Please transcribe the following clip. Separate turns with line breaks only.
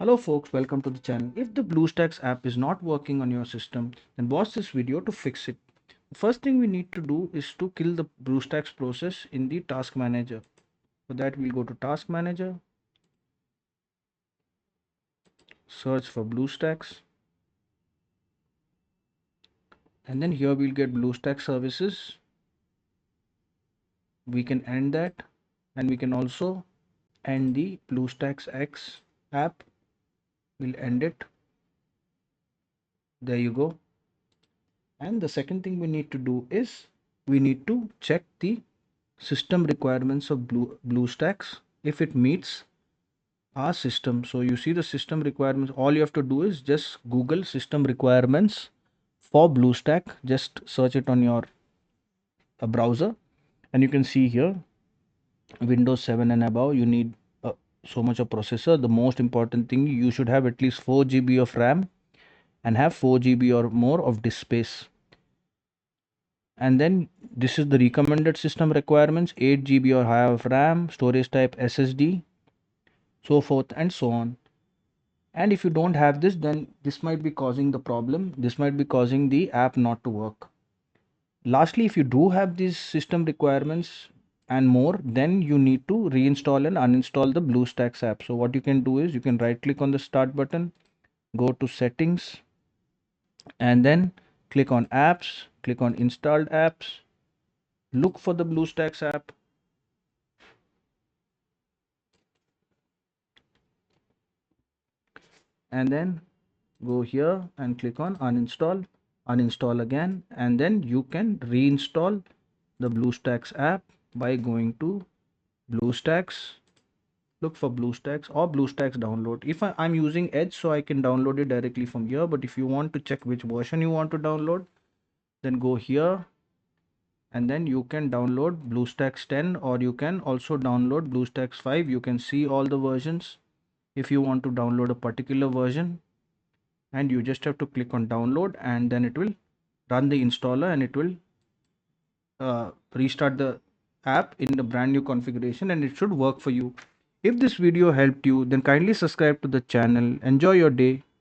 Hello folks, welcome to the channel. If the BlueStacks app is not working on your system, then watch this video to fix it. The first thing we need to do is to kill the BlueStacks process in the task manager. For that we'll go to task manager, search for BlueStacks, and then here we'll get BlueStacks services. We can end that, and we can also end the BlueStacks X app. We'll end it. There you go. And the second thing we need to do is we need to check the system requirements of BlueStacks if it meets our system. So you see the system requirements. All you have to do is just Google system requirements for BlueStack. Just search it on your browser, and you can see here Windows 7 and above. You need so much of processor. The most important thing, you should have at least 4 GB of RAM and have 4 GB or more of disk space. And then this is the recommended system requirements: 8 GB or higher of RAM, storage type SSD, so forth and so on. And if you don't have this, then this might be causing the problem. This might be causing the app not to work. Lastly, if you do have these system requirements and more, then you need to reinstall and uninstall the BlueStacks app. So what you can do is you can right click on the start button, go to settings, and then click on apps, click on installed apps, look for the BlueStacks app, and then go here and click on uninstall, uninstall again, and then you can reinstall the BlueStacks app by going to BlueStacks, look for BlueStacks or BlueStacks download. If I'm using Edge, so I can download it directly from here, but if you want to check which version you want to download, then go here and then you can download BlueStacks 10, or you can also download BlueStacks 5. You can see all the versions. If you want to download a particular version, and you just have to click on download, and then it will run the installer and it will restart the app in the brand new configuration, and it should work for you. If this video helped you, then kindly subscribe to the channel. Enjoy your day.